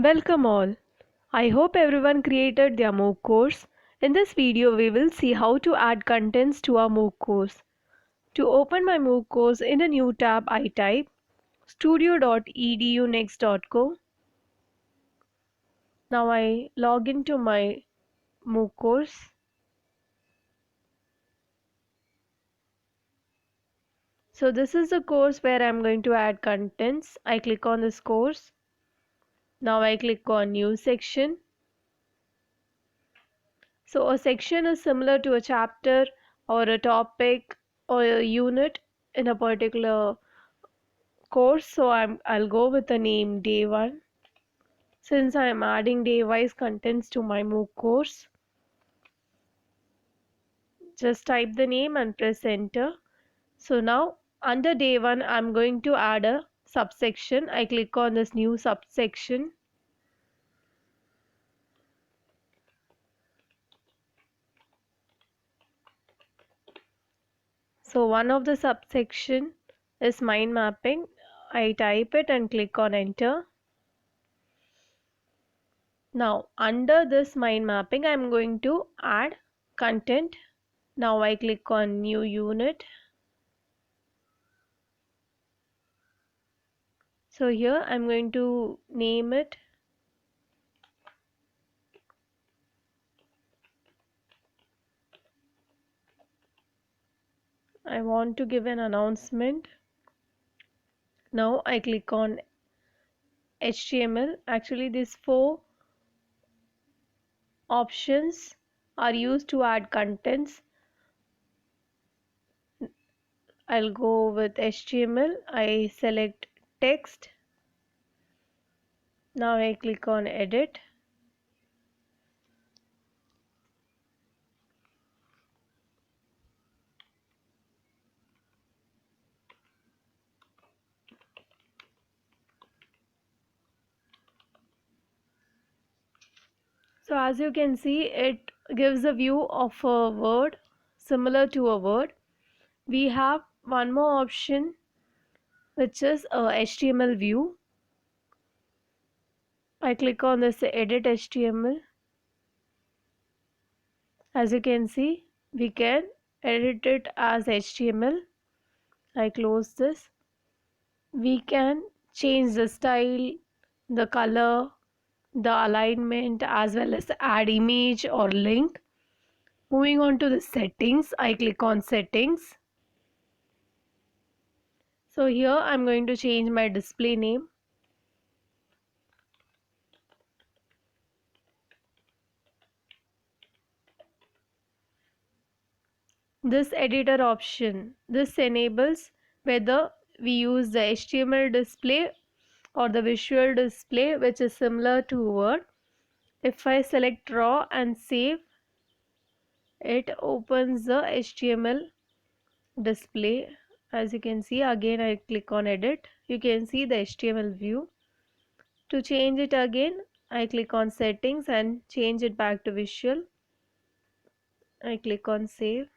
Welcome all. I hope everyone created their MOOC course. In this video, we will see how to add contents to our MOOC course. To open my MOOC course in a new tab, I type studio.edunext.co. Now I log into my MOOC course. So this is the course where I'm going to add contents. I click on this course. Now I click on new section. So a section is similar to a chapter or a topic or a unit in a particular course. So I'll go with the name day 1 since I'm adding day wise contents to my MOOC course. Just type the name and press enter. So now under day 1 I'm going to add a subsection. I click on this new subsection. So one of the subsection is mind mapping. I type it and click on enter. Now under this mind mapping I'm going to add content. Now I click on new unit. So here I'm going to name it I want to give an announcement. Now I click on HTML. Actually these 4 options are used to add contents. I'll go with HTML. I select text. Now I click on edit. So as you can see, it gives a view of a word similar to a word. We have one more option which is a HTML view. I click on this edit HTML. As you can see, we can edit it as HTML. I close this. We can change the style, the color, the alignment, as well as add image or link. Moving on to the settings, I click on settings. So here I'm going to change my display name. This editor option, this enables whether we use the HTML display or the visual display, which is similar to Word. If I select raw and save, it opens the HTML display. As you can see, again I click on edit. You can see the HTML view. To change it again, I click on settings and change it back to visual. I click on save.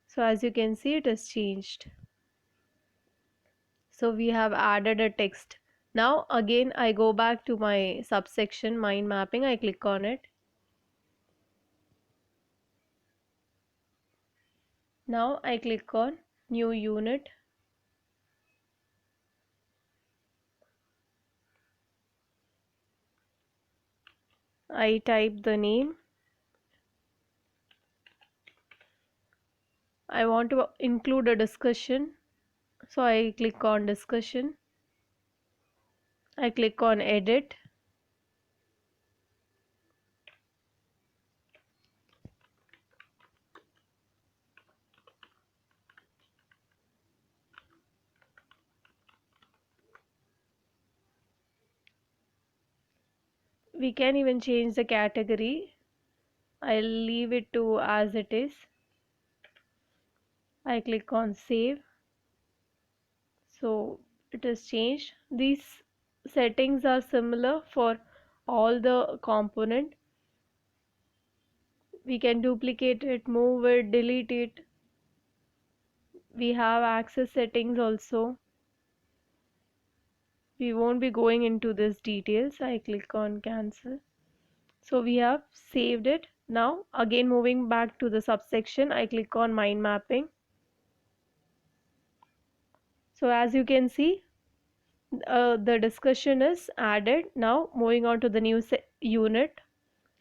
So as you can see, it has changed. So we have added a text. Now again I go back to my subsection mind mapping. I click on it. Now I click on new unit. I type the name. I want to include a discussion, so I click on discussion. I click on edit. We can even change the category. I'll leave it to as it is. I click on save. So it is changed. These settings are similar for all the component. We can duplicate it, move it, delete it. We have access settings also. We won't be going into this details. I click on cancel. So we have saved it. Now again moving back to the subsection, I click on mind mapping. So as you can see, the discussion is added. Now moving on to the new unit,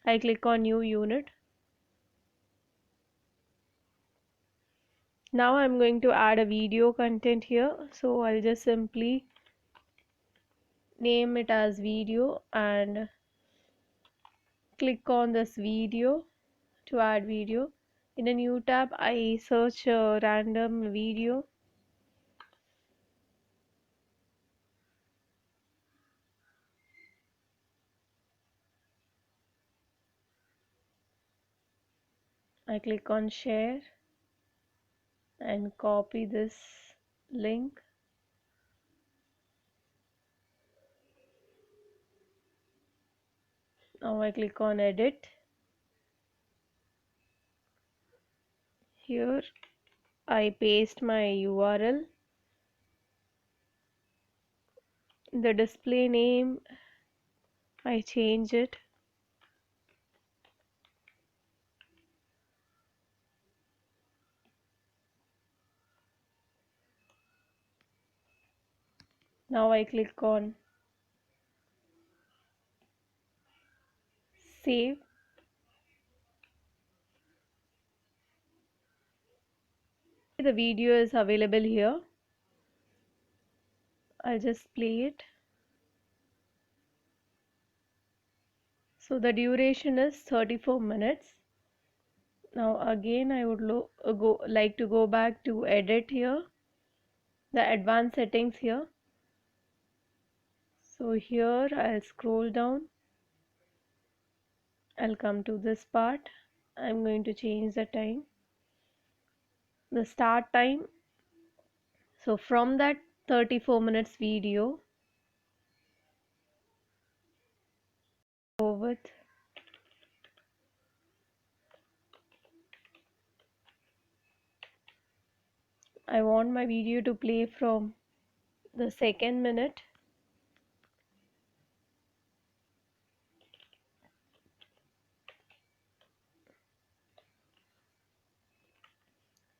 I click on new unit. Now I'm going to add a video content here, so I'll just simply name it as video and click on this video to add video. In a new tab, I search a random video. I click on share and copy this link. Now I click on edit. Here I paste my URL. The display name, I change it. Now I click on save. The video is available here. I'll just play it. So the duration is 34 minutes. Now again I would like to go back to edit here, the advanced settings here. So here I'll scroll down. I'll come to this part. I'm going to change the time, the start time. So from that 34 minutes video, go with I want my video to play from the second minute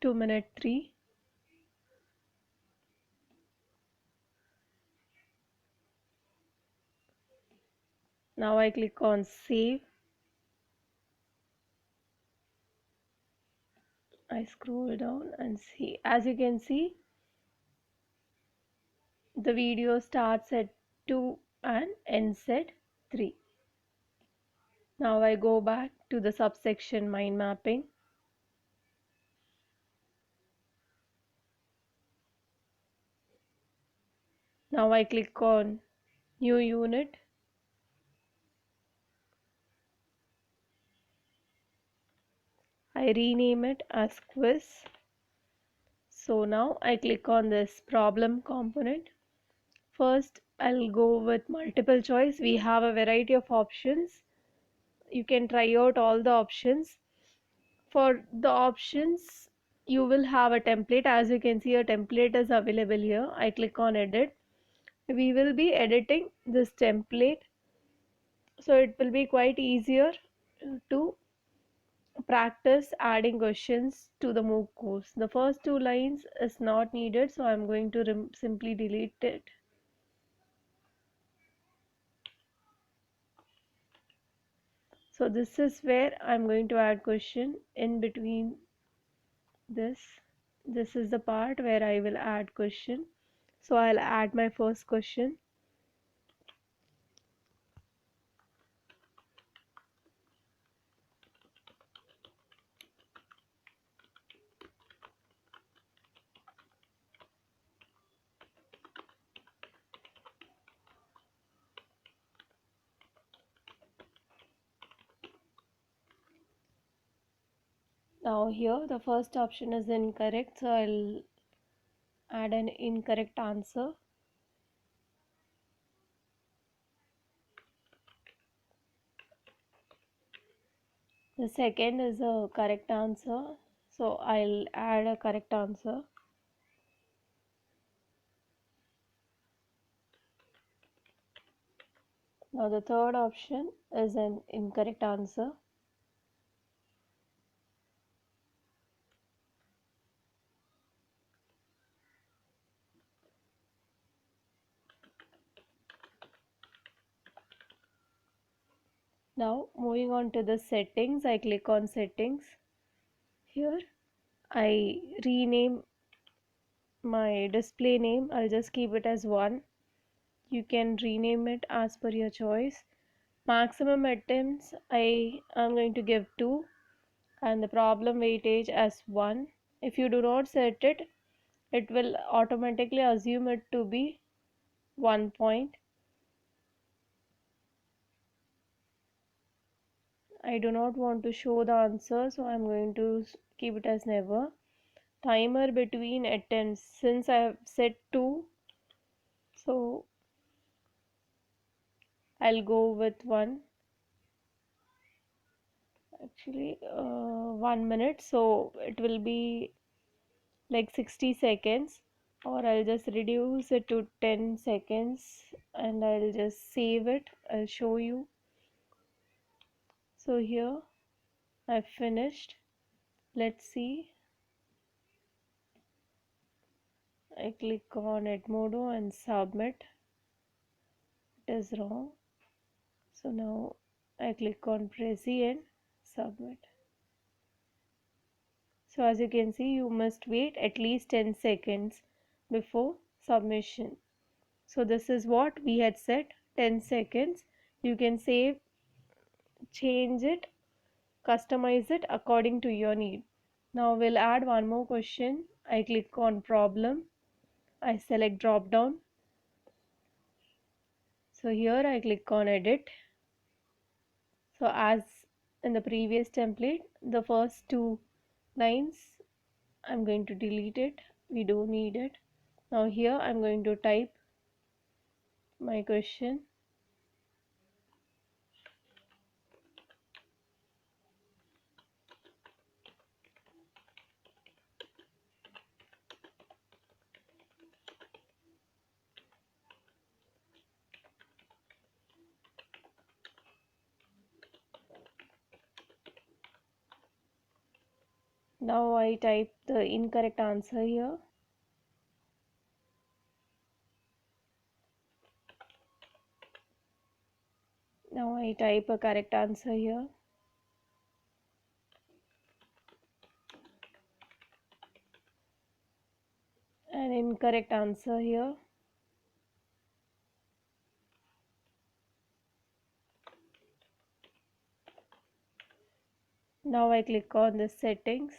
to minute 3. Now I click on save. I scroll down and see, as you can see, the video starts at 2 and ends at 3. Now I go back to the subsection mind mapping. Now I click on new unit. I rename it as quiz. So now I click on this problem component. First I'll go with multiple choice. We have a variety of options. You can try out all the options. For the options, you will have a template. As you can see, a template is available here. I click on edit. We will be editing this template, so it will be quite easier to practice adding questions to the MOOC course. The first two lines is not needed, so I'm going to simply delete it. So this is where I'm going to add question in between this. This is the part where I will add question. So I'll add my first question. Now here the first option is incorrect, so I'll add an incorrect answer. The second is a correct answer, so I'll add a correct answer. Now the third option is an incorrect answer. Now moving on to the settings, I click on settings. Here I rename my display name. I'll just keep it as 1. You can rename it as per your choice. Maximum attempts I am going to give 2 and the problem weightage as 1. If you do not set it, it will automatically assume it to be 1 point. I do not want to show the answer, so I'm going to keep it as never. Timer between attempts, since I have set 2, so I'll go with 1. Actually 1 minute, so it will be like 60 seconds, or I'll just reduce it to 10 seconds and I'll just save it. I'll show you. So here I've finished. Let's see. I click on Edmodo and submit. It is wrong. So now I click on Prezi and submit. So as you can see, you must wait at least 10 seconds before submission. So this is what we had set, 10 seconds. You can save, change it, customize it according to your need. Now we'll add one more question. I click on problem. I select drop down. So here I click on edit. So as in the previous template, the first 2 lines I'm going to delete it. We don't need it. Now here I'm going to type my question. Now I type the incorrect answer here. Now I type a correct answer here. An incorrect answer here. Now I click on the settings.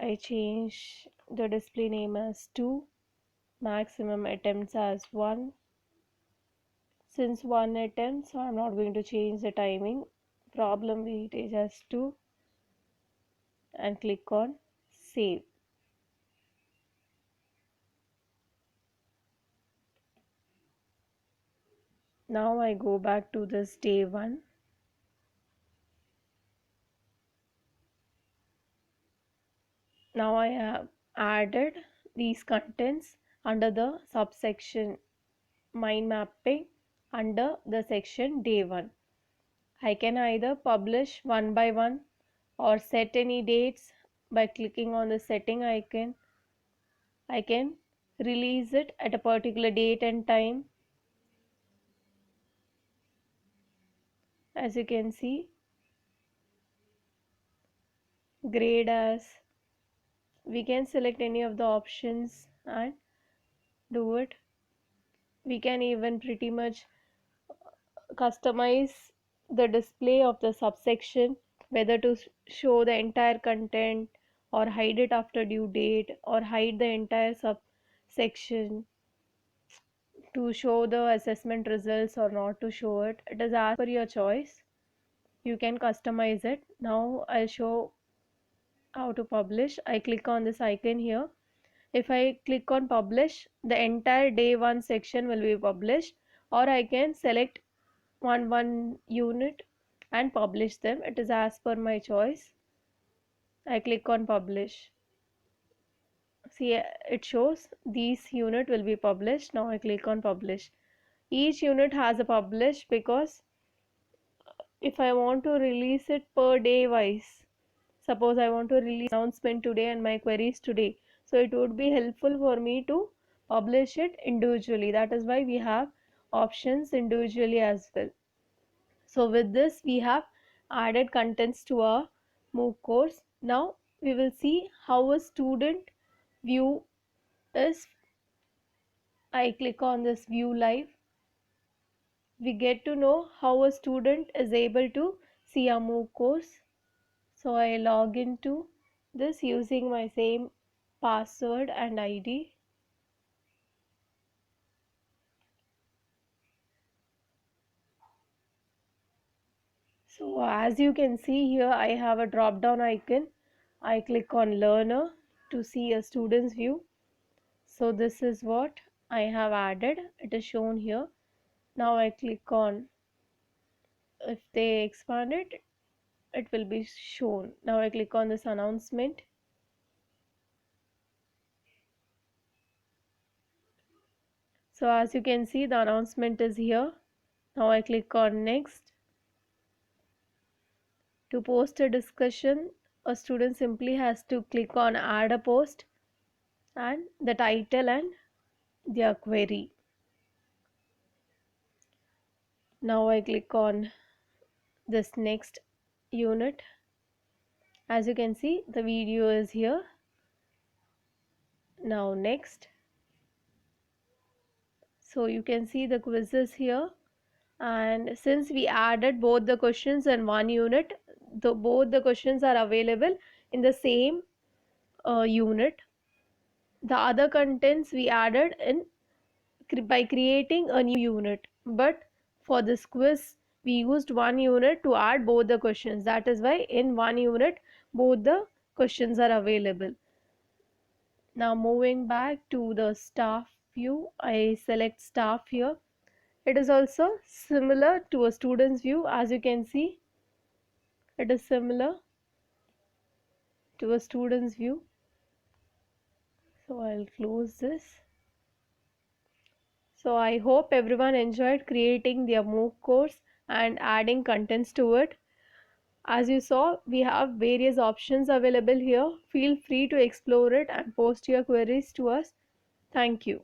I change the display name as 2, maximum attempts as 1. Since 1 attempt, so I'm not going to change the timing. Problem weightage as 2 and click on save. Now I go back to this day 1. Now I have added these contents under the subsection mind mapping under the section day 1. I can either publish one by one or set any dates. By clicking on the setting icon, I can release it at a particular date and time. As you can see, grade as, we can select any of the options and do it. We can even pretty much customize the display of the subsection, whether to show the entire content or hide it after due date or hide the entire subsection, to show the assessment results or not to show it. It is as per your choice. You can customize it. Now I'll show how to publish. I click on this icon here. If I click on publish, the entire day 1 section will be published, or I can select one unit and publish them. It is as per my choice. I click on publish. See, it shows these unit will be published. Now I click on publish. Each unit has a publish because if I want to release it per day wise, suppose I want to release announcement today and my queries today, so it would be helpful for me to publish it individually. That is why we have options individually as well. So with this we have added contents to our MOOC course. Now we will see how a student view is. I click on this view live. We get to know how a student is able to see a MOOC course. So I log into this using my same password and ID. So as you can see here, I have a drop down icon. I click on learner to see a student's view. So this is what I have added. It is shown here. Now I click on, if they expand it, it will be shown. Now I click on this announcement. So as you can see, the announcement is here. Now I click on next. To post a discussion, a student simply has to click on add a post and the title and their query. Now I click on this next unit. As you can see, the video is here. Now next. So you can see the quizzes here, and since we added both the questions in one unit, both the questions are available in the same unit. The other contents we added in by creating a new unit, but for this quiz we used one unit to add both the questions. That is why in one unit both the questions are available. Now moving back to the staff view, I select staff here. It is also similar to a student's view. As you can see, it is similar to a student's view. So I'll close this. So I hope everyone enjoyed creating their MOOC course and adding contents to it. As you saw, we have various options available here. Feel free to explore it and post your queries to us. Thank you.